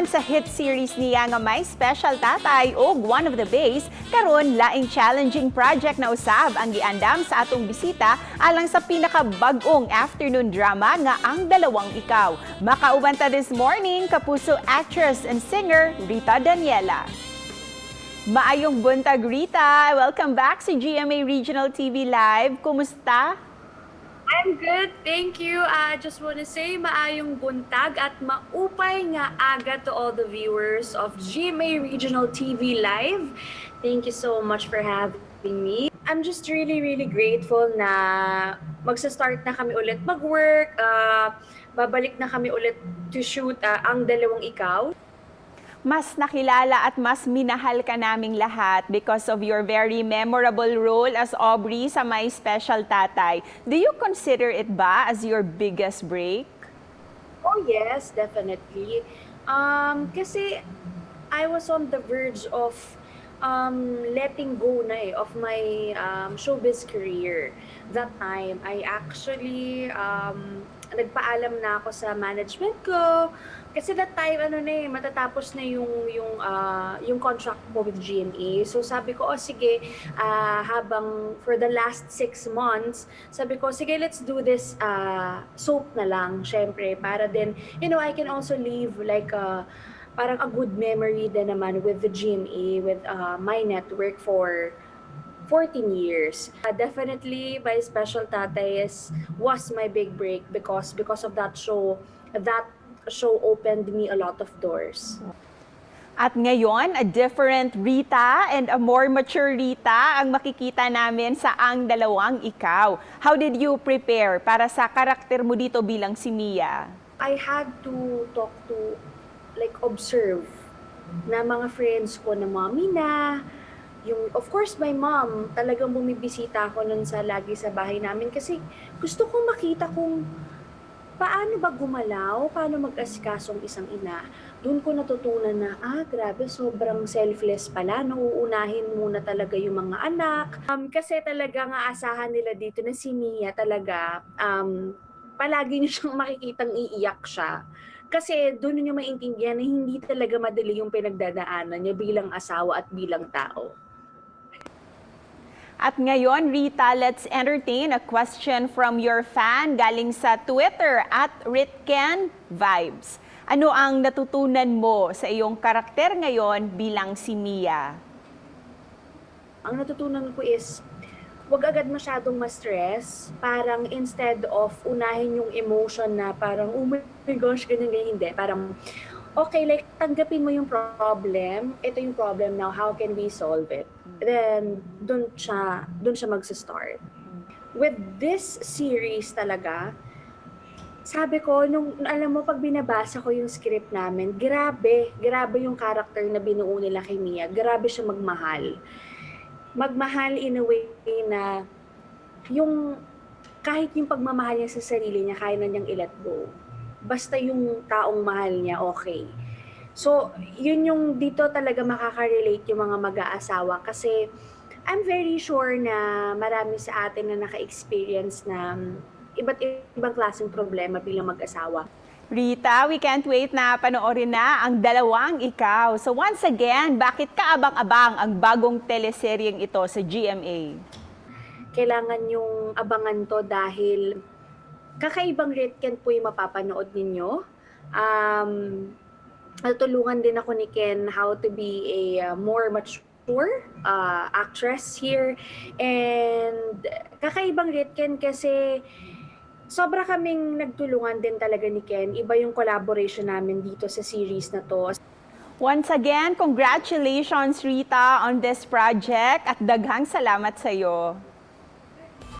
Human sa hit series niya nga may special tatay o one of the base, karon laing challenging project na usab ang giandam sa atong bisita alang sa pinakabag-ong afternoon drama nga Ang Dalawang Ikaw. Makauban ta this morning kapuso actress and singer Rita Daniela. Maayong buntag, Rita. Welcome back sa GMA Regional TV Live. Kumusta? I'm good, thank you. I just want to say maayong buntag at maupay nga aga to all the viewers of GMA Regional TV Live. Thank you so much for having me. I'm just really grateful na magsa-start na kami ulit mag-work. Babalik na kami ulit to shoot Ang Dalawang Ikaw. Mas nakilala at mas minahal ka naming lahat because of your very memorable role as Aubrey sa My Special Tatay. Do you consider it ba as your biggest break? Oh yes, definitely. Kasi I was on the verge of letting go na of my showbiz career. That time, I actually nagpaalam na ako sa management ko. Kasi that time, matatapos na yung contract ko with GMA. So sabi ko, sige, habang for the last 6 months, sabi ko, sige, let's do this soap na lang, syempre, para din, I can also leave like parang a good memory din naman with the GMA, with my network for 14 years. Definitely, My Special Tatay was my big break because of that show. That show opened me a lot of doors. At ngayon, a different Rita and a more mature Rita ang makikita namin sa Ang Dalawang Ikaw. How did you prepare para sa karakter mo dito bilang si Mia? I had to talk to, observe na mga friends ko na mommy na, of course, my mom, talagang bumibisita ako nun lagi sa bahay namin kasi gusto kong makita kung paano ba gumalaw, paano mag-asikasong isang ina. Doon ko natutunan na, grabe, sobrang selfless pala. Nauunahin muna talaga yung mga anak. Kasi talaga nga asahan nila dito na si Mia talaga, palagi niyo siyang makikitang iiyak siya. Kasi doon niyo maintindihan na hindi talaga madali yung pinagdadaanan niya bilang asawa at bilang tao. At ngayon, Rita, let's entertain a question from your fan galing sa Twitter at Ritken Vibes. Ano ang natutunan mo sa iyong karakter ngayon bilang si Mia? Ang natutunan ko is, wag agad masyadong ma-stress. Parang instead of unahin yung emotion na parang, oh my gosh, ganyan, hindi. Parang, okay, tanggapin mo yung problem. Ito yung problem now. How can we solve it? Then, dun siya magsa-start. With this series talaga, sabi ko, alam mo, pag binabasa ko yung script namin, grabe yung character na binuo nila kay Mia. Grabe siya magmahal. Magmahal in a way na kahit yung pagmamahal niya sa sarili niya, kaya na niyang i-let go. Basta yung taong mahal niya, okay. So, yun yung dito talaga makaka-relate yung mga mag-aasawa kasi I'm very sure na marami sa atin na naka-experience na iba't ibang klaseng problema bilang mag-asawa. Rita, we can't wait na panoorin na Ang Dalawang Ikaw. So once again, bakit kaabang-abang ang bagong teleseryeng ito sa GMA? Kailangan yung abangan to dahil kakaibang Ritken po yung mapapanood ninyo. Natulungan din ako ni Ken how to be a more mature actress here. And kakaibang Ritken kasi sobra kaming nagtulungan din talaga ni Ken. Iba yung collaboration namin dito sa series na to. Once again, congratulations Rita on this project at daghang salamat sa iyo.